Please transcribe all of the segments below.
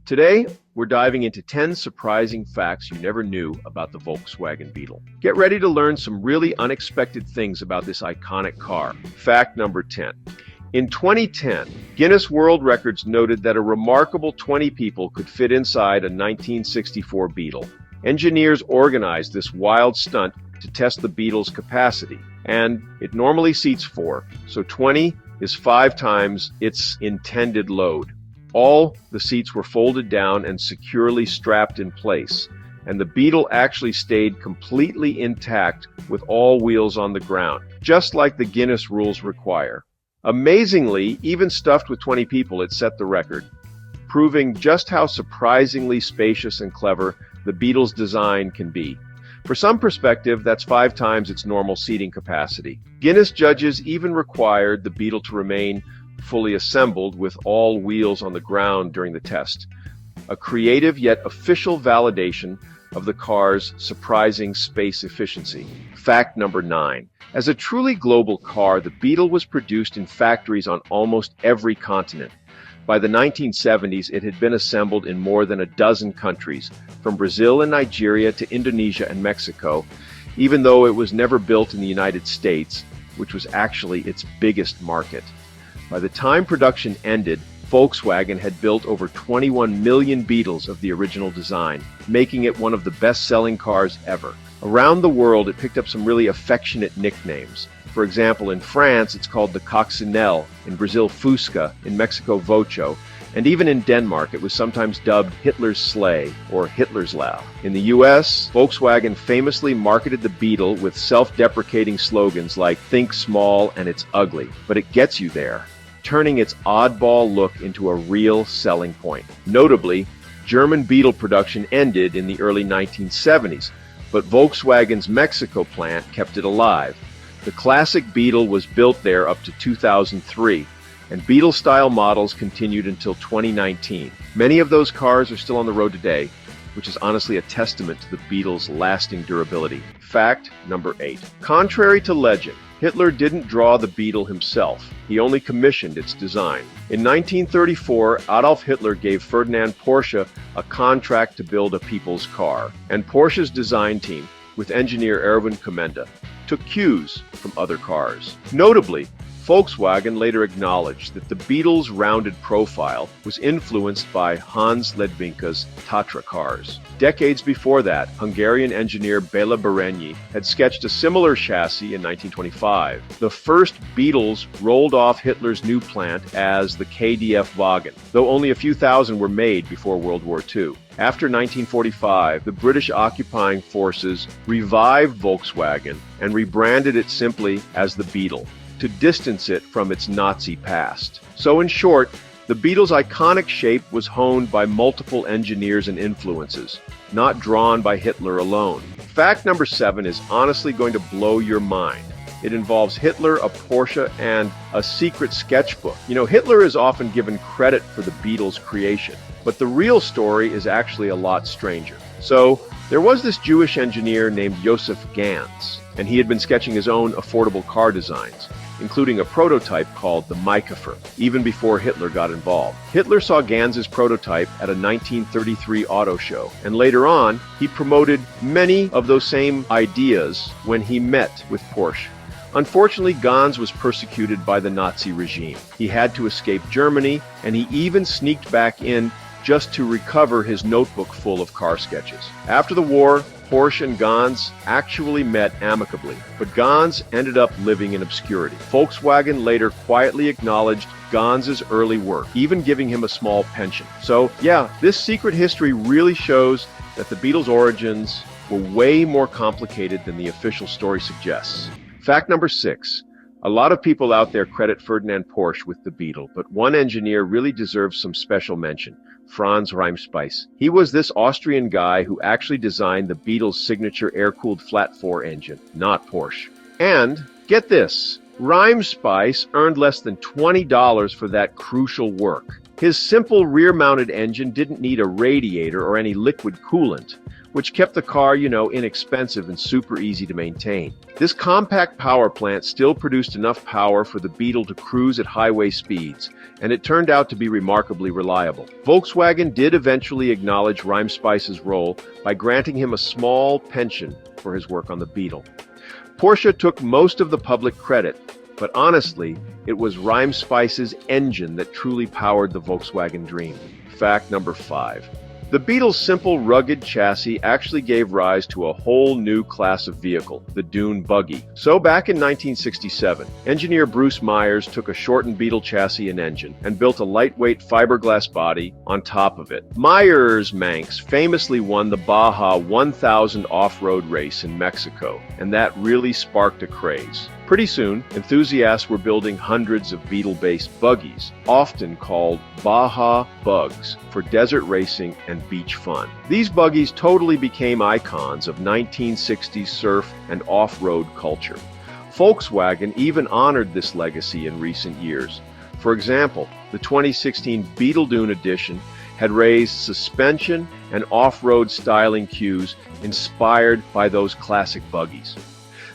Today, we're diving into 10 surprising facts you never knew about the Volkswagen Beetle. Get ready to learn some really unexpected things about this iconic car. Fact number 10. In 2010, Guinness World Records noted that a remarkable 20 people could fit inside a 1964 Beetle. Engineers organized this wild stunt to test the Beetle's capacity, and it normally seats 4, so 20 is 5 times its intended load. All the seats were folded down and securely strapped in place, and the Beetle actually stayed completely intact with all wheels on the ground, just like the Guinness rules require. Amazingly, even stuffed with 20 people, it set the record, proving just how surprisingly spacious and clever the Beetle's design can be. For some perspective, that's 5 times its normal seating capacity. Guinness judges even required the Beetle to remain fully assembled with all wheels on the ground during the test, a creative yet official validation of the car's surprising space efficiency. Fact number 9. As a truly global car, the Beetle was produced in factories on almost every continent. By the 1970s, it had been assembled in more than a dozen countries, from Brazil and Nigeria to Indonesia and Mexico, even though it was never built in the United States, which was actually its biggest market. By the time production ended, Volkswagen had built over 21 million Beetles of the original design, making it one of the best-selling cars ever. Around the world, it picked up some really affectionate nicknames. For example, in France, it's called the Coccinelle, in Brazil, Fusca, in Mexico, Vocho, and even in Denmark, it was sometimes dubbed Hitler's Sleigh or Hitler's Lao. In the US, Volkswagen famously marketed the Beetle with self-deprecating slogans like "Think small and it's ugly, but it gets you there," turning its oddball look into a real selling point. Notably, German Beetle production ended in the early 1970s, but Volkswagen's Mexico plant kept it alive. The classic Beetle was built there up to 2003, and Beetle-style models continued until 2019. Many of those cars are still on the road today, which is honestly a testament to the Beetle's lasting durability. Fact number 8. Contrary to legend, Hitler didn't draw the Beetle himself. He only commissioned its design. In 1934, Adolf Hitler gave Ferdinand Porsche a contract to build a people's car, and Porsche's design team, with engineer Erwin Kommenda, took cues from other cars. Notably, Volkswagen later acknowledged that the Beetle's rounded profile was influenced by Hans Ledwinka's Tatra cars. Decades before that, Hungarian engineer Béla Barényi had sketched a similar chassis in 1925. The first Beetles rolled off Hitler's new plant as the KDF wagon, though only a few thousand were made before World War II. After 1945, the British occupying forces revived Volkswagen and rebranded it simply as the Beetle, to distance it from its Nazi past. So in short, the Beetle's iconic shape was honed by multiple engineers and influences, not drawn by Hitler alone. Fact number 7 is honestly going to blow your mind. It involves Hitler, a Porsche, and a secret sketchbook. You know, Hitler is often given credit for the Beetle's creation, but the real story is actually a lot stranger. So, there was this Jewish engineer named Joseph Ganz, and he had been sketching his own affordable car designs, including a prototype called the Maikefer, even before Hitler got involved. Hitler saw Ganz's prototype at a 1933 auto show, and later on, he promoted many of those same ideas when he met with Porsche. Unfortunately, Ganz was persecuted by the Nazi regime. He had to escape Germany, and he even sneaked back in just to recover his notebook full of car sketches. After the war, Porsche and Ganz actually met amicably, but Ganz ended up living in obscurity. Volkswagen later quietly acknowledged Ganz's early work, even giving him a small pension. So yeah, this secret history really shows that the Beetle's origins were way more complicated than the official story suggests. Fact number 6. A lot of people out there credit Ferdinand Porsche with the Beetle, but one engineer really deserves some special mention. Franz Reimspeis. He was this Austrian guy who actually designed the Beetle's signature air-cooled flat-4 engine, not Porsche. And, get this, Reimspeis earned less than $20 for that crucial work. His simple rear-mounted engine didn't need a radiator or any liquid coolant, which kept the car, inexpensive and super easy to maintain. This compact power plant still produced enough power for the Beetle to cruise at highway speeds, and it turned out to be remarkably reliable. Volkswagen did eventually acknowledge Rheinspice's role by granting him a small pension for his work on the Beetle. Porsche took most of the public credit, but honestly, it was Rheinspice's engine that truly powered the Volkswagen dream. Fact number 5. The Beetle's simple, rugged chassis actually gave rise to a whole new class of vehicle, the dune buggy. So back in 1967, engineer Bruce Myers took a shortened Beetle chassis and engine and built a lightweight fiberglass body on top of it. Myers Manx famously won the Baja 1000 off-road race in Mexico, and that really sparked a craze. Pretty soon, enthusiasts were building hundreds of Beetle-based buggies, often called Baja Bugs, for desert racing and beach fun. These buggies totally became icons of 1960s surf and off-road culture. Volkswagen even honored this legacy in recent years. For example, the 2016 Beetle Dune edition had raised suspension and off-road styling cues inspired by those classic buggies.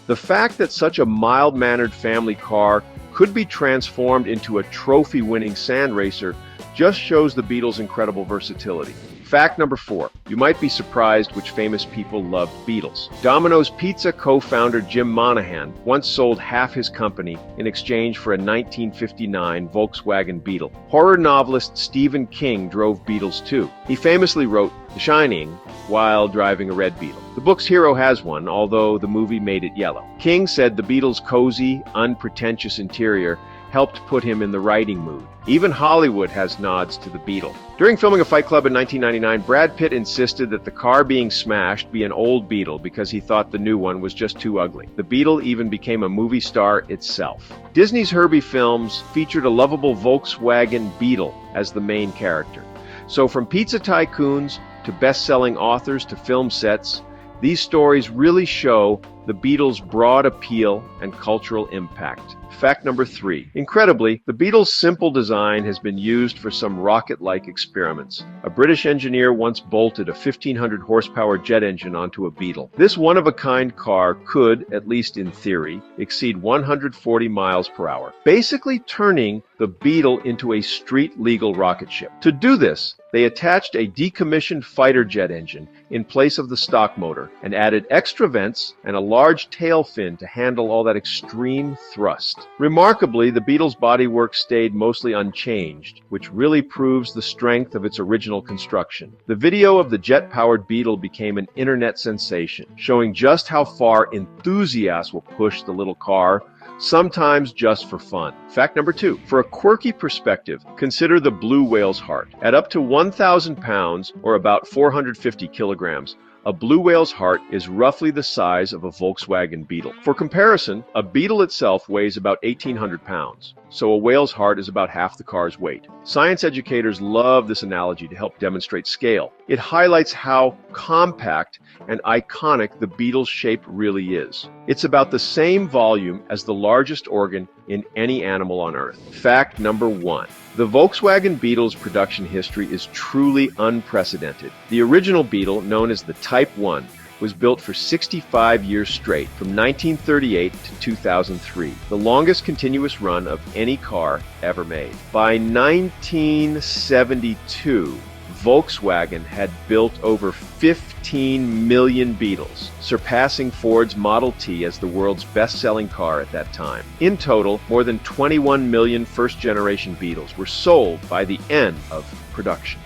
The fact that such a mild-mannered family car could be transformed into a trophy-winning sand racer just shows the Beetle's incredible versatility. Fact number 4. You might be surprised which famous people loved Beetles. Domino's Pizza co-founder Jim Monahan once sold half his company in exchange for a 1959 Volkswagen Beetle. Horror novelist Stephen King drove Beetles too. He famously wrote The Shining while driving a red Beetle. The book's hero has one, although the movie made it yellow. King said the Beetle's cozy, unpretentious interior helped put him in the writing mood. Even Hollywood has nods to the Beetle. During filming A Fight Club in 1999, Brad Pitt insisted that the car being smashed be an old Beetle because he thought the new one was just too ugly. The Beetle even became a movie star itself. Disney's Herbie films featured a lovable Volkswagen Beetle as the main character. So from pizza tycoons to best-selling authors to film sets, these stories really show the Beetle's broad appeal and cultural impact. Fact number 3. Incredibly, the Beetle's simple design has been used for some rocket-like experiments. A British engineer once bolted a 1,500 horsepower jet engine onto a Beetle. This one-of-a-kind car could, at least in theory, exceed 140 miles per hour, basically turning the Beetle into a street-legal rocket ship. To do this, they attached a decommissioned fighter jet engine in place of the stock motor and added extra vents and a large tail fin to handle all that extreme thrust. Remarkably, the Beetle's bodywork stayed mostly unchanged, which really proves the strength of its original construction. The video of the jet-powered Beetle became an internet sensation, showing just how far enthusiasts will push the little car, sometimes just for fun. Fact number 2. For a quirky perspective, consider the blue whale's heart. At up to 1,000 pounds, or about 450 kilograms, a blue whale's heart is roughly the size of a Volkswagen Beetle. For comparison, a Beetle itself weighs about 1,800 pounds, so a whale's heart is about half the car's weight. Science educators love this analogy to help demonstrate scale. It highlights how compact and iconic the Beetle's shape really is. It's about the same volume as the largest organ in any animal on Earth. Fact number 1. The Volkswagen Beetle's production history is truly unprecedented. The original Beetle, known as the Type 1, was built for 65 years straight, from 1938 to 2003, the longest continuous run of any car ever made. By 1972, Volkswagen had built over 15 million Beetles, surpassing Ford's Model T as the world's best-selling car at that time. In total, more than 21 million first-generation Beetles were sold by the end of production.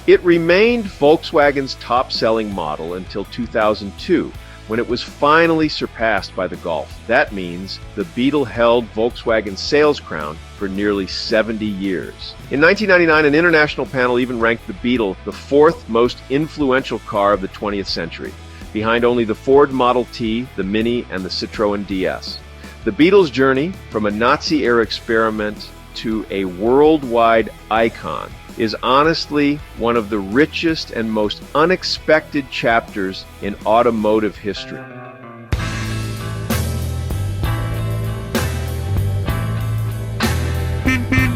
It remained Volkswagen's top-selling model until 2002, when it was finally surpassed by the Golf. That means the Beetle held Volkswagen's sales crown for nearly 70 years. In 1999, an international panel even ranked the Beetle the 4th most influential car of the 20th century, behind only the Ford Model T, the Mini, and the Citroën DS. The Beetle's journey from a Nazi-era experiment to a worldwide icon is honestly one of the richest and most unexpected chapters in automotive history. Beep, beep.